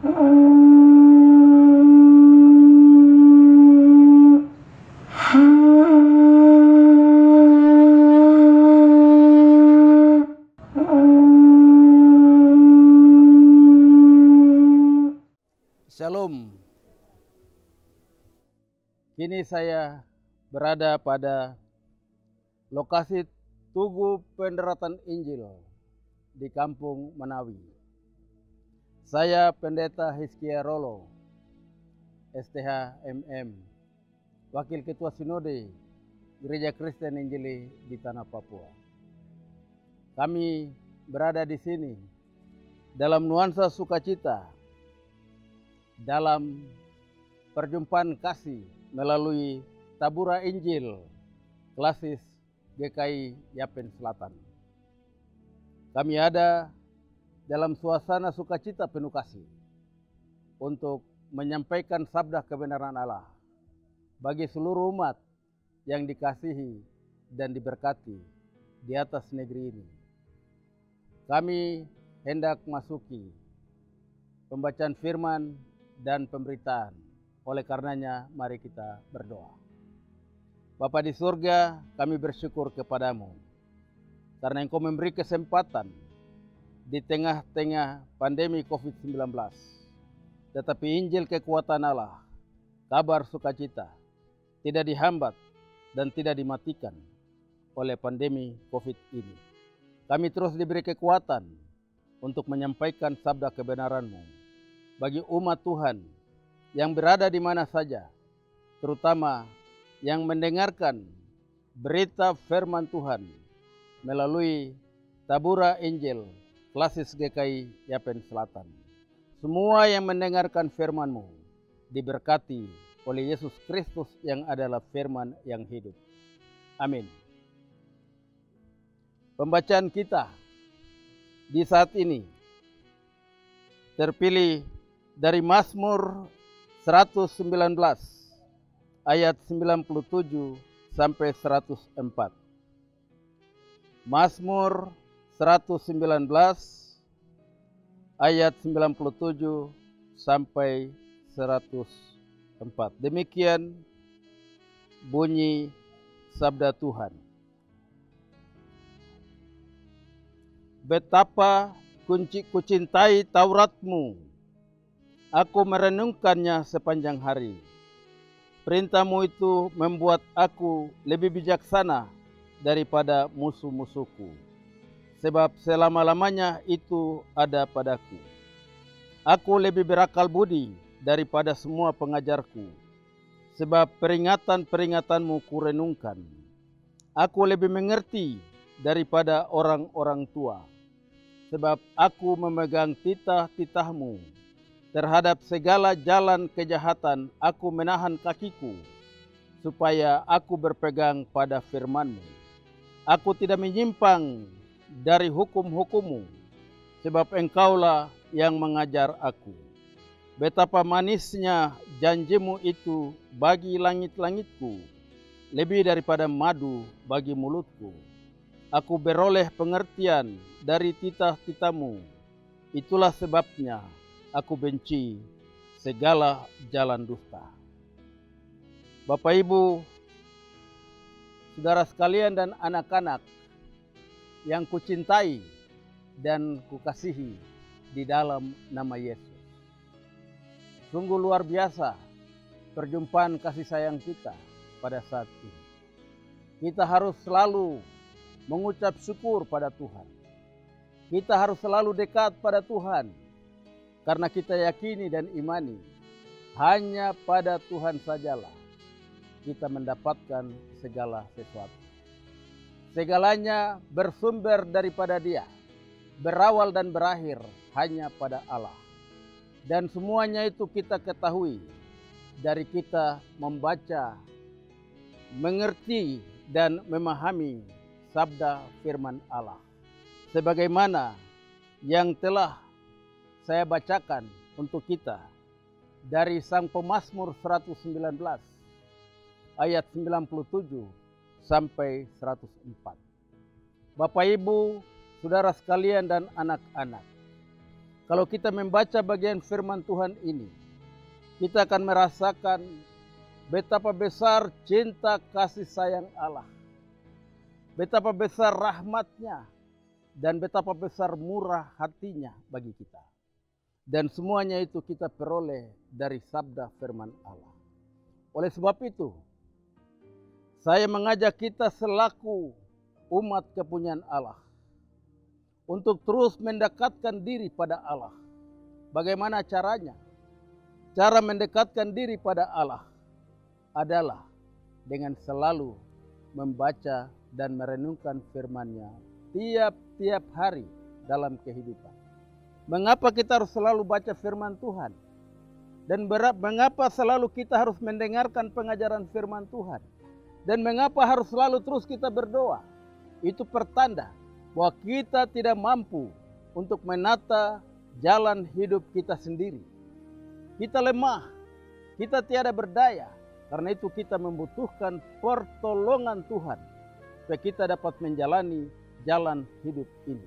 Shalom. Kini saya berada pada lokasi Tugu Pendaratan Injil di Kampung Menawi. Saya Pendeta Hizkia Rolo, STH MM, Wakil Ketua Sinode Gereja Kristen Injili di Tanah Papua. Kami berada di sini dalam nuansa sukacita, dalam perjumpaan kasih melalui Tabura Injil Klasis GKI Yapen Selatan. Kami ada dalam suasana sukacita penuh kasih untuk menyampaikan sabda kebenaran Allah bagi seluruh umat yang dikasihi dan diberkati di atas negeri ini. Kami hendak masuki pembacaan firman dan pemberitaan. Oleh karenanya, mari kita berdoa. Bapa di surga, kami bersyukur kepadamu karena Engkau memberi kesempatan di tengah-tengah pandemi COVID-19. Tetapi Injil kekuatan Allah, kabar sukacita, tidak dihambat dan tidak dimatikan oleh pandemi COVID ini. Kami terus diberi kekuatan untuk menyampaikan sabda kebenaran-Mu bagi umat Tuhan yang berada di mana saja, terutama yang mendengarkan berita firman Tuhan melalui Tabura Injil Klasis GKI Yapen Selatan. Semua yang mendengarkan firman-Mu diberkati oleh Yesus Kristus yang adalah firman yang hidup. Amin. Pembacaan kita di saat ini terpilih dari Mazmur 119 ayat 97 sampai 104. Mazmur 119 ayat 97 sampai 104. Demikian bunyi sabda Tuhan. Betapa kucintai Taurat-Mu. Aku merenungkannya sepanjang hari. Perintah-Mu itu membuat aku lebih bijaksana daripada musuh-musuhku. Sebab selama-lamanya itu ada padaku. Aku lebih berakal budi daripada semua pengajarku. Sebab peringatan-peringatan-Mu kurenungkan. Aku lebih mengerti daripada orang-orang tua. Sebab aku memegang titah-titah-Mu. Terhadap segala jalan kejahatan aku menahan kakiku, supaya aku berpegang pada firman-Mu. Aku tidak menyimpang dari hukum-hukum-Mu, sebab Engkaulah yang mengajar aku. Betapa manisnya janji-Mu itu bagi langit-langitku, lebih daripada madu bagi mulutku. Aku beroleh pengertian dari titah-titah-Mu, itulah sebabnya aku benci segala jalan dusta. Bapak, Ibu, saudara sekalian dan anak-anak yang kucintai dan kukasihi di dalam nama Yesus. Sungguh luar biasa perjumpaan kasih sayang kita pada saat ini. Kita harus selalu mengucap syukur pada Tuhan. Kita harus selalu dekat pada Tuhan. Karena kita yakini dan imani, hanya pada Tuhan sajalah kita mendapatkan segala sesuatu. Segalanya bersumber daripada Dia, berawal dan berakhir hanya pada Allah. Dan semuanya itu kita ketahui dari kita membaca, mengerti dan memahami sabda firman Allah. Sebagaimana yang telah saya bacakan untuk kita dari Sang Pemazmur 119 ayat 97 sampai 104. Bapak, Ibu, saudara sekalian dan anak-anak, kalau kita membaca bagian firman Tuhan ini, kita akan merasakan betapa besar cinta kasih sayang Allah, betapa besar rahmat-Nya, dan betapa besar murah hatinya bagi kita. Dan semuanya itu kita peroleh dari sabda firman Allah. Oleh sebab itu, saya mengajak kita selaku umat kepunyaan Allah untuk terus mendekatkan diri pada Allah. Bagaimana caranya? Cara mendekatkan diri pada Allah adalah dengan selalu membaca dan merenungkan firman-Nya tiap-tiap hari dalam kehidupan. Mengapa kita harus selalu baca firman Tuhan? Dan mengapa selalu kita harus mendengarkan pengajaran firman Tuhan? Dan mengapa harus selalu terus kita berdoa? Itu pertanda bahwa kita tidak mampu untuk menata jalan hidup kita sendiri. Kita lemah, kita tiada berdaya. Karena itu kita membutuhkan pertolongan Tuhan supaya kita dapat menjalani jalan hidup ini.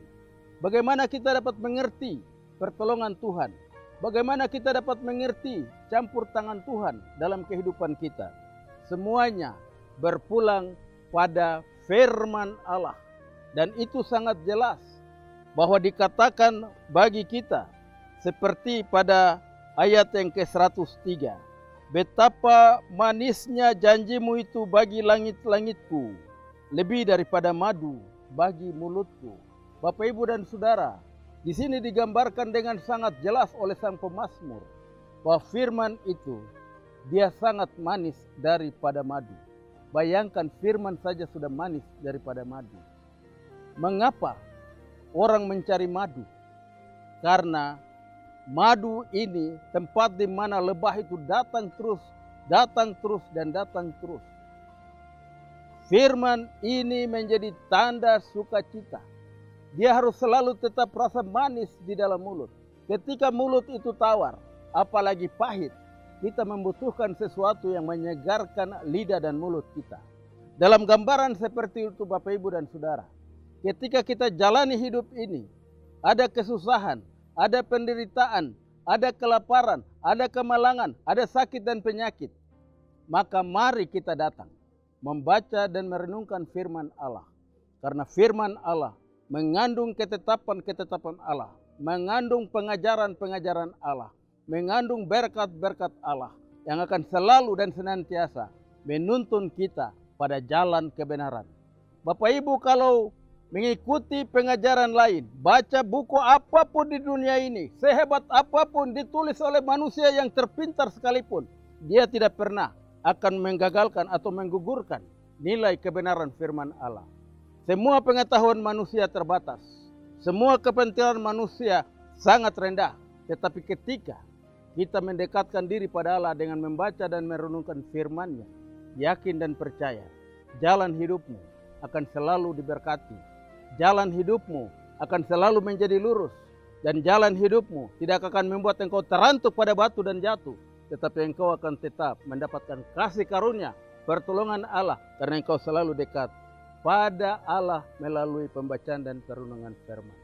Bagaimana kita dapat mengerti pertolongan Tuhan? Bagaimana kita dapat mengerti campur tangan Tuhan dalam kehidupan kita? Semuanya berpulang pada firman Allah. Dan itu sangat jelas bahwa dikatakan bagi kita seperti pada ayat yang ke-103. Betapa manisnya janjimu itu bagi langit-langitku, lebih daripada madu bagi mulutku. Bapak, Ibu, dan Saudara, di sini digambarkan dengan sangat jelas oleh sang pemazmur bahwa firman itu dia sangat manis daripada madu. Bayangkan, firman saja sudah manis daripada madu. Mengapa orang mencari madu? Karena madu ini tempat di mana lebah itu datang terus, dan datang terus. Firman ini menjadi tanda sukacita. Dia harus selalu tetap rasa manis di dalam mulut. Ketika mulut itu tawar, apalagi pahit, kita membutuhkan sesuatu yang menyegarkan lidah dan mulut kita. Dalam gambaran seperti itu, Bapak, Ibu, dan Saudara, ketika kita jalani hidup ini, ada kesusahan, ada penderitaan, ada kelaparan, ada kemalangan, ada sakit dan penyakit. Maka mari kita datang, membaca dan merenungkan firman Allah. Karena firman Allah mengandung ketetapan-ketetapan Allah, mengandung pengajaran-pengajaran Allah, mengandung berkat-berkat Allah yang akan selalu dan senantiasa menuntun kita pada jalan kebenaran. Bapak, Ibu, kalau mengikuti pengajaran lain, baca buku apapun di dunia ini, sehebat apapun ditulis oleh manusia yang terpintar sekalipun, dia tidak pernah akan menggagalkan atau menggugurkan nilai kebenaran firman Allah. Semua pengetahuan manusia terbatas, semua kepentingan manusia sangat rendah, tetapi ketika kita mendekatkan diri pada Allah dengan membaca dan merenungkan firman-Nya, yakin dan percaya, jalan hidupmu akan selalu diberkati. Jalan hidupmu akan selalu menjadi lurus. Dan jalan hidupmu tidak akan membuat engkau terantuk pada batu dan jatuh. Tetapi engkau akan tetap mendapatkan kasih karunia, pertolongan Allah. Karena engkau selalu dekat pada Allah melalui pembacaan dan perenungan firman.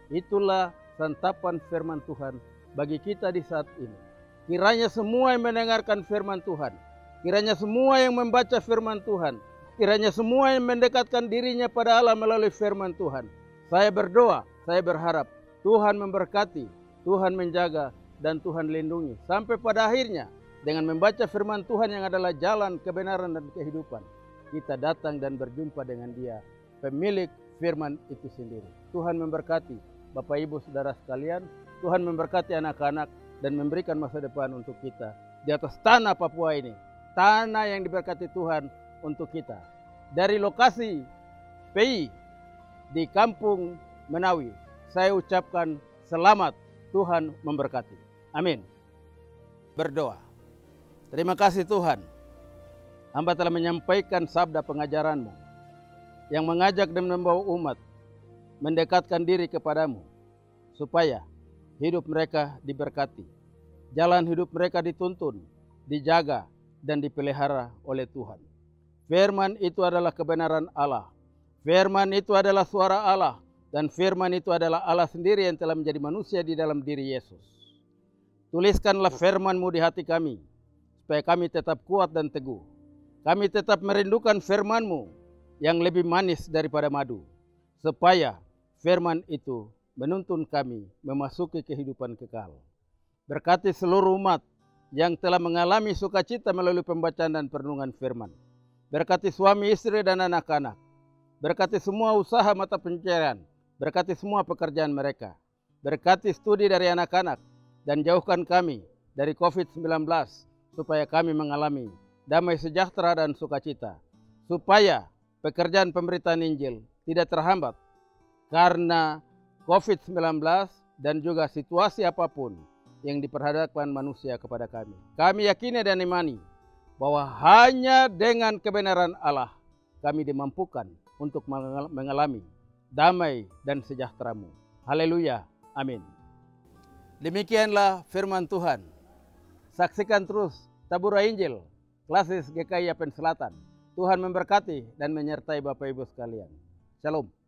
Itulah santapan firman Tuhan bagi kita di saat ini. Kiranya semua yang mendengarkan firman Tuhan, kiranya semua yang membaca firman Tuhan, kiranya semua yang mendekatkan dirinya pada Allah melalui firman Tuhan. Saya berdoa, saya berharap Tuhan memberkati, Tuhan menjaga, dan Tuhan lindungi. Sampai pada akhirnya, dengan membaca firman Tuhan yang adalah jalan kebenaran dan kehidupan, kita datang dan berjumpa dengan Dia, pemilik firman itu sendiri. Tuhan memberkati Bapak, Ibu, Saudara sekalian. Tuhan memberkati anak-anak dan memberikan masa depan untuk kita di atas tanah Papua ini. Tanah yang diberkati Tuhan untuk kita. Dari lokasi PI di Kampung Menawi, saya ucapkan selamat, Tuhan memberkati. Amin. Berdoa. Terima kasih Tuhan, hamba telah menyampaikan sabda pengajaran-Mu yang mengajak dan membawa umat mendekatkan diri kepadamu, supaya hidup mereka diberkati, jalan hidup mereka dituntun, dijaga, dan dipelihara oleh Tuhan. Firman itu adalah kebenaran Allah. Firman itu adalah suara Allah. Dan firman itu adalah Allah sendiri yang telah menjadi manusia di dalam diri Yesus. Tuliskanlah firman-Mu di hati kami, supaya kami tetap kuat dan teguh. Kami tetap merindukan firman-Mu yang lebih manis daripada madu, supaya firman itu menuntun kami memasuki kehidupan kekal. Berkati seluruh umat yang telah mengalami sukacita melalui pembacaan dan perenungan firman. Berkati suami, istri, dan anak-anak. Berkati semua usaha mata pencarian. Berkati semua pekerjaan mereka. Berkati studi dari anak-anak. Dan jauhkan kami dari COVID-19 supaya kami mengalami damai sejahtera dan sukacita. Supaya pekerjaan pemberitaan Injil tidak terhambat karena COVID-19 dan juga situasi apapun yang diperhadapkan manusia kepada kami. Kami yakini dan imani bahwa hanya dengan kebenaran Allah kami dimampukan untuk mengalami damai dan sejahtera-Mu. Haleluya. Amin. Demikianlah firman Tuhan. Saksikan terus Tabura Injil, Klasis GKI Yapen Selatan. Tuhan memberkati dan menyertai Bapak Ibu sekalian. Shalom.